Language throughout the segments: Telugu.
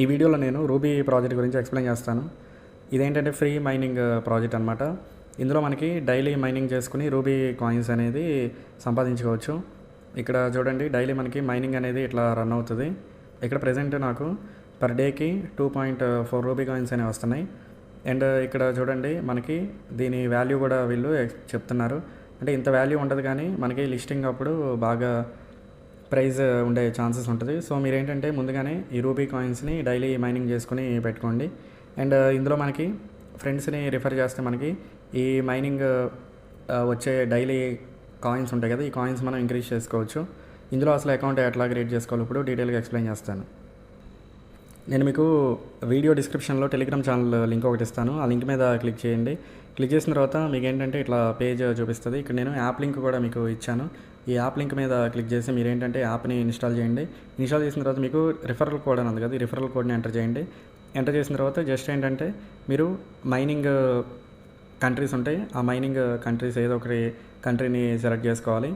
ఈ వీడియోలో నేను రూబీ ప్రాజెక్ట్ గురించి ఎక్స్ప్లెయిన్ చేస్తాను. ఇదేంటంటే ఫ్రీ మైనింగ్ ప్రాజెక్ట్ అనమాట. ఇందులో మనకి డైలీ మైనింగ్ చేసుకుని రూబీ కాయిన్స్ అనేది సంపాదించుకోవచ్చు. ఇక్కడ చూడండి, డైలీ మనకి మైనింగ్ అనేది ఇట్లా రన్ అవుతుంది. ఇక్కడ ప్రజెంట్ నాకు పర్ డేకి 2.4 రూబీ కాయిన్స్ అనేవి వస్తున్నాయి. అండ్ ఇక్కడ చూడండి, మనకి దీని వాల్యూ కూడా వీళ్ళు చెప్తున్నారు. అంటే ఇంత వాల్యూ ఉండదు, కానీ మనకి లిస్టింగ్ అప్పుడు బాగా ప్రైజ్ ఉండే ఛాన్సెస్ ఉంటుంది. సో మీరు ఏంటంటే ముందుగానే ఈ రూబీ కాయిన్స్ని డైలీ మైనింగ్ చేసుకుని పెట్టుకోండి. అండ్ ఇందులో మనకి ఫ్రెండ్స్ని రిఫర్ చేస్తే మనకి ఈ మైనింగ్ వచ్చే డైలీ కాయిన్స్ ఉంటాయి కదా, ఈ కాయిన్స్ మనం ఇంక్రీజ్ చేసుకోవచ్చు. ఇందులో అసలు అకౌంట్ ఎట్లా క్రియేట్ చేసుకోవాలి ఇప్పుడు డీటెయిల్గా ఎక్స్ప్లెయిన్ చేస్తాను. నేను మీకు వీడియో డిస్క్రిప్షన్లో టెలిగ్రామ్ ఛానల్ లింక్ ఒకటి ఇస్తాను. ఆ లింక్ మీద క్లిక్ చేయండి. క్లిక్ చేసిన తర్వాత మీకు ఏంటంటే ఇట్లా పేజ్ చూపిస్తుంది. ఇక్కడ నేను యాప్ లింక్ కూడా మీకు ఇచ్చాను. ఈ యాప్ లింక్ మీద క్లిక్ చేసి మీరు ఏంటంటే యాప్ని ఇన్స్టాల్ చేయండి. ఇన్స్టాల్ చేసిన తర్వాత మీకు రిఫరల్ కోడ్ అని ఉంది కదా, ఈ రిఫరల్ కోడ్ని ఎంటర్ చేయండి. ఎంటర్ చేసిన తర్వాత జస్ట్ ఏంటంటే మీరు మైనింగ్ కంట్రీస్ ఉంటాయి, ఆ మైనింగ్ కంట్రీస్ ఏదో ఒకటి కంట్రీని సెలెక్ట్ చేసుకోవాలి.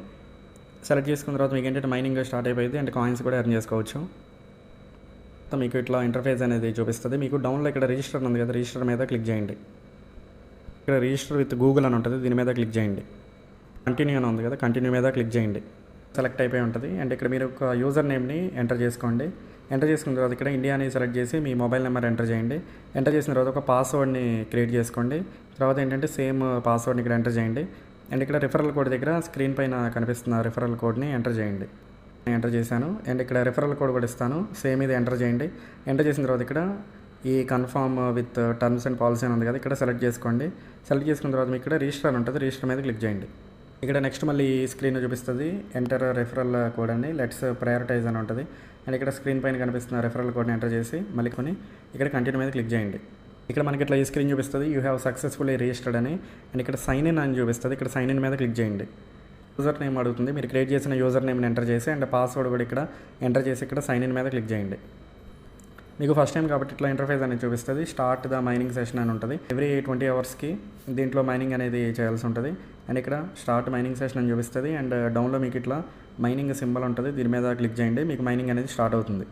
సెలెక్ట్ చేసుకున్న తర్వాత మీకు ఏంటంటే మైనింగ్ స్టార్ట్ అయిపోయింది అండ్ కాయిన్స్ కూడా ఎర్న్ చేసుకోవచ్చు. మీకు ఇట్లా ఇంటర్ఫేస్ అనేది చూపిస్తుంది. మీకు డౌన్లో ఇక్కడ రిజిస్టర్ ఉంది కదా, రిజిస్టర్ మీద క్లిక్ చేయండి. ఇక్కడ రిజిస్టర్ విత్ గూగుల్ అని ఉంటుంది, దీని మీద క్లిక్ చేయండి. కంటిన్యూ అని ఉంది కదా, కంటిన్యూ మీద క్లిక్ చేయండి. సెలెక్ట్ అయిపోయి ఉంటుంది. అండ్ ఇక్కడ మీరు ఒక యూజర్ నేమ్ని ఎంటర్ చేసుకోండి. ఎంటర్ చేసుకున్న తర్వాత ఇక్కడ ఇండియాని సెలెక్ట్ చేసి మీ మొబైల్ నెంబర్ ఎంటర్ చేయండి. ఎంటర్ చేసిన తర్వాత ఒక పాస్వర్డ్ని క్రియేట్ చేసుకోండి. తర్వాత ఏంటంటే సేమ్ పాస్వర్డ్ని ఇక్కడ ఎంటర్ చేయండి. అండ్ ఇక్కడ రిఫరల్ కోడ్ దగ్గర స్క్రీన్ పైన కనిపిస్తున్న రిఫరల్ కోడ్ని ఎంటర్ చేయండి. ఎంటర్ చేశాను. అండ్ ఇక్కడ రిఫరల్ కోడ్ కూడా ఇస్తాను, సేమ్ ఇది ఎంటర్ చేయండి. ఎంటర్ చేసిన తర్వాత ఇక్కడ ఈ confirm with terms and policy అని ఉంది కదా, ఇక్కడ సెలెక్ట్ చేసుకోండి. సెలెక్ట్ చేసుకున్న తర్వాత మీకు ఇక్కడ రిజిస్టర్ అని ఉంటుంది, రిజిస్టర్ మీద క్లిక్ చేయండి. ఇక్కడ నెక్స్ట్ మళ్ళీ స్క్రీన్ చూపిస్తుంది, ఎంటర్ రెఫరల్ కోడ్ అని, లెట్స్ ప్రయారిటైజ్ అని ఉంటుంది. అండ్ ఇక్కడ స్క్రీన్ పైన కనిపిస్తున్న రెఫరల్ కోడ్ని ఎంటర్ చేసి మళ్ళీ ఇక్కడ కంటిన్యూ మీద క్లిక్ చేయండి. ఇక్కడ మనకి ఇట్లా ఈ స్క్రీన్ చూపిస్తుంది, యూ హ్యావ్ సక్సెస్ఫుల్లీ రిజిస్టర్డ్ అని. అండ్ ఇక్కడ సైన్ ఇన్ అని చూపిస్తుంది, ఇక్కడ సైన్ ఇన్ మీద క్లిక్ చేయండి. యూజర్ నేమ్ అడుగుతుంది, మీరు క్రియేట్ చేసిన యూజర్ నేమ్ని ఎంటర్ చేసి అండ్ పాస్వర్డ్ కూడా ఇక్కడ ఎంటర్ చేసి ఇక్కడ సైన్ ఇన్ మీద క్లిక్ చేయండి. మీకు ఫస్ట్ టైం కాబట్టి ఇట్లా ఇంటర్ఫేస్ అనేది చూపిస్తుంది. స్టార్ట్ ద మైనింగ్ సెషన్ అని ఉంటుంది. ఎవ్రీ 20 అవర్స్కి దీంట్లో మైనింగ్ అనేది చేయాల్సి ఉంటుంది. అండ్ ఇక్కడ స్టార్ట్ మైనింగ్ సెషన్ అని చూపిస్తుంది. అండ్ డౌన్లో మీకు ఇట్లా మైనింగ్ సింబల్ ఉంటుంది, దీని మీద క్లిక్ చేయండి, మీకు మైనింగ్ అనేది స్టార్ట్ అవుతుంది.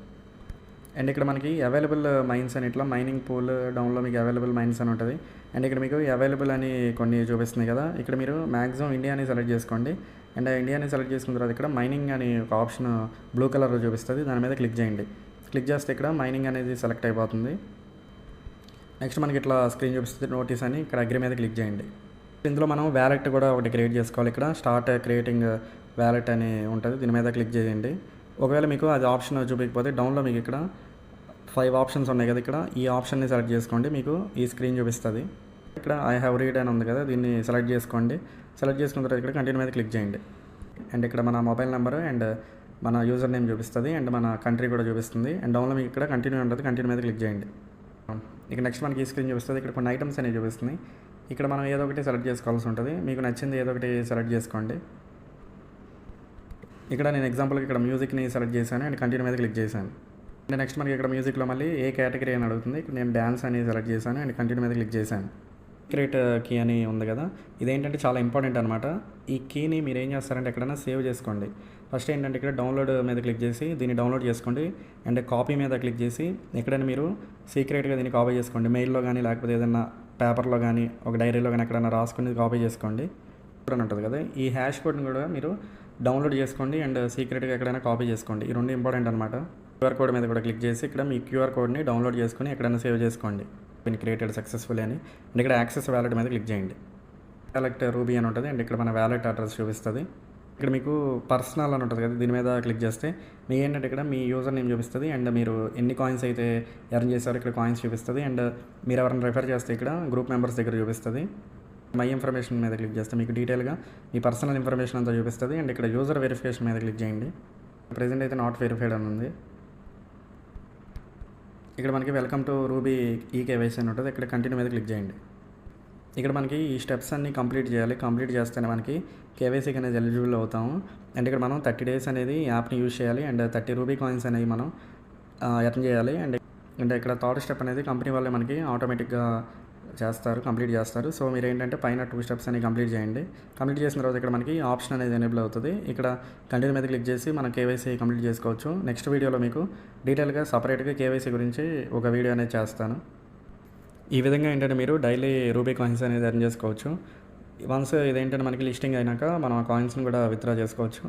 అండ్ ఇక్కడ మనకి అవైలబుల్ మైన్స్ అని ఇట్లా మైనింగ్ పూల్ డౌన్లో మీకు అవైలబుల్ మైన్స్ అని ఉంటుంది. అండ్ ఇక్కడ మీకు అవైలబుల్ అని కొన్ని చూపిస్తుంది కదా, ఇక్కడ మీరు మ్యాక్సిమం ఇండియాని సెలెక్ట్ చేసుకోండి. అండ్ ఇండియాని సెలెక్ట్ చేసుకున్న తర్వాత ఇక్కడ మైనింగ్ అని ఒక ఆప్షన్ బ్లూ కలర్లో చూపిస్తుంది, దాని మీద క్లిక్ చేయండి. క్లిక్ చేస్తే ఇక్కడ మైనింగ్ అనేది సెలెక్ట్ అయిపోతుంది. నెక్స్ట్ మనకి ఇట్లా స్క్రీన్ చూపిస్తుంది, నోటీస్ అని, ఇక్కడ అగ్రీ మీద క్లిక్ చేయండి. ఇందులో మనం వ్యాలెట్ కూడా ఒకటి క్రియేట్ చేసుకోవాలి. ఇక్కడ స్టార్ట్ క్రియేటింగ్ వ్యాలెట్ అని ఉంటుంది, దీని మీద క్లిక్ చేయండి. ఒకవేళ మీకు అది ఆప్షన్ చూపించకపోతే డౌన్లో మీకు ఇక్కడ 5 ఆప్షన్స్ ఉన్నాయి కదా, ఇక్కడ ఈ ఆప్షన్ని సెలెక్ట్ చేసుకోండి, మీకు ఈ స్క్రీన్ చూపిస్తుంది. ఇక్కడ ఐ హ్యావ్ రీడ్ అని ఉంది కదా, దీన్ని సెలెక్ట్ చేసుకోండి. సెలెక్ట్ చేసుకున్న తర్వాత ఇక్కడ కంటిన్యూ మీద క్లిక్ చేయండి. అండ్ ఇక్కడ మన మొబైల్ నెంబర్ అండ్ మన యూజర్ నేమ్ చూపిస్తుంది అండ్ మన కంట్రీ కూడా చూపిస్తుంది. అండ్ డౌన్లో మీకు ఇక్కడ కంటిన్యూ ఉంటుంది, కంటిన్యూ మీద క్లిక్ చేయండి. ఇక నెక్స్ట్ మనకి ఈ స్క్రీన్ చూపిస్తుంది, ఇక్కడ కొన్ని ఐటమ్స్ అనేవి చూపిస్తుంది. ఇక్కడ మనం ఏదో ఒకటి సెలెక్ట్ చేసుకోవాల్సి ఉంటుంది, మీకు నచ్చింది ఏదో ఒకటి సెలెక్ట్ చేసుకోండి. ఇక్కడ నేను ఎగ్జాంపుల్కి ఇక్కడ మ్యూజిక్ని సెలెక్ట్ చేశాను అండ్ కంటిన్యూ మీద క్లిక్ చేశాను. అండ్ నెక్స్ట్ మనకి ఇక్కడ మ్యూజిక్లో మళ్ళీ ఏ కేటగిరీ అని అడుగుతుంది, ఇక్కడ నేను డ్యాన్స్ అని సెలెక్ట్ చేశాను అండ్ కంటిన్యూ మీద క్లిక్ చేశాను. సీక్రెట్ కీ అని ఉంది కదా, ఇదేంటంటే చాలా ఇంపార్టెంట్ అనమాట. ఈ కీని మీరు ఏం చేస్తారంటే ఎక్కడైనా సేవ్ చేసుకోండి. ఫస్ట్ ఏంటంటే ఇక్కడ డౌన్లోడ్ మీద క్లిక్ చేసి దీన్ని డౌన్లోడ్ చేసుకోండి. అండ్ కాపీ మీద క్లిక్ చేసి ఎక్కడైనా మీరు సీక్రెట్గా దీన్ని కాపీ చేసుకోండి. మెయిల్లో కానీ లేకపోతే ఏదైనా పేపర్లో కానీ ఒక డైరీలో కానీ ఎక్కడైనా రాసుకుని కాపీ చేసుకోండి అని ఉంటుంది కదా, ఈ హ్యాష్ కోడ్ని కూడా మీరు డౌన్లోడ్ చేసుకోండి అండ్ సీక్రెట్గా ఎక్కడైనా కాపీ చేసుకోండి. ఈ రెండు ఇంపార్టెంట్ అనమాట. క్యూఆర్ కోడ్ మీద కూడా క్లిక్ చేసి ఇక్కడ మీ క్యూఆర్ కోడ్ని డౌన్లోడ్ చేసుకొని ఎక్కడైనా సేవ్ చేసుకోండి, పిన్ క్రియేటెడ్ సక్సెస్ఫుల్లీ అని. అండ్ ఇక్కడ యాక్సెస్ వ్యాలెట్ మీద క్లిక్ చేయండి. సెలెక్ట్ రూబీ అని ఉంటుంది అండ్ ఇక్కడ మన వ్యాలెట్ అడ్రస్ చూపిస్తుంది. ఇక్కడ మీకు పర్సనల్ అని ఉంటుంది కదా, దీని మీద క్లిక్ చేస్తే మీకు ఏంటంటే ఇక్కడ మీ యూజర్ నేమ్ చూపిస్తుంది అండ్ మీరు ఎన్ని కాయిన్స్ అయితే ఎర్న్ చేశారో ఇక్కడ కాయిన్స్ చూపిస్తుంది. అండ్ మీరు ఎవరైనా రిఫర్ చేస్తే ఇక్కడ గ్రూప్ మెంబర్స్ దగ్గర చూపిస్తుంది. మై ఇన్ఫర్మేషన్ మీద క్లిక్ చేస్తే మీకు డీటెయిల్గా మీ పర్సనల్ ఇన్ఫర్మేషన్ అంతా చూపిస్తుంది. అండ్ ఇక్కడ యూజర్ వెరిఫికేషన్ మీద క్లిక్ చేయండి. ప్రెజెంట్ అయితే నాట్ వెరిఫైడ్ అని ఉంది. ఇక్కడ మనకి వెల్కమ్ టు రూబీ ఈకేవైసీ అని ఉంటుంది, ఇక్కడ కంటిన్యూ మీద క్లిక్ చేయండి. ఇక్కడ మనకి ఈ స్టెప్స్ అన్నీ కంప్లీట్ చేయాలి. కంప్లీట్ చేస్తేనే మనకి కేవైసీకి అనేది ఎలిజిబుల్ అవుతాము. అండ్ ఇక్కడ మనం 30 డేస్ అనేది యాప్ని యూజ్ చేయాలి అండ్ 30 రూబీ కాయిన్స్ అనేవి మనం ఎర్న్ చేయాలి. అండ్ ఇక్కడ థర్డ్ స్టెప్ అనేది కంపెనీ వాళ్ళే మనకి ఆటోమేటిక్గా కంప్లీట్ చేస్తారు. సో మీరు ఏంటంటే పైన 2 స్టెప్స్ అనేవి కంప్లీట్ చేయండి. కంప్లీట్ చేసిన తర్వాత ఇక్కడ మనకి ఆప్షన్ అనేది ఎనేబుల్ అవుతుంది. ఇక్కడ కంటిన్యూ మీద క్లిక్ చేసి మనం కేవైసీ కంప్లీట్ చేసుకోవచ్చు. నెక్స్ట్ వీడియోలో మీకు డీటెయిల్గా సపరేట్గా కేవైసీ గురించి ఒక వీడియో అనేది చేస్తాను. ఈ విధంగా ఏంటంటే మీరు డైలీ రూబీ కాయిన్స్ అనేది ఎర్న్ చేసుకోవచ్చు. వన్స్ ఇదేంటంటే మనకి లిస్టింగ్ అయినాక మనం ఆ కాయిన్స్ని కూడా విత్డ్రా చేసుకోవచ్చు.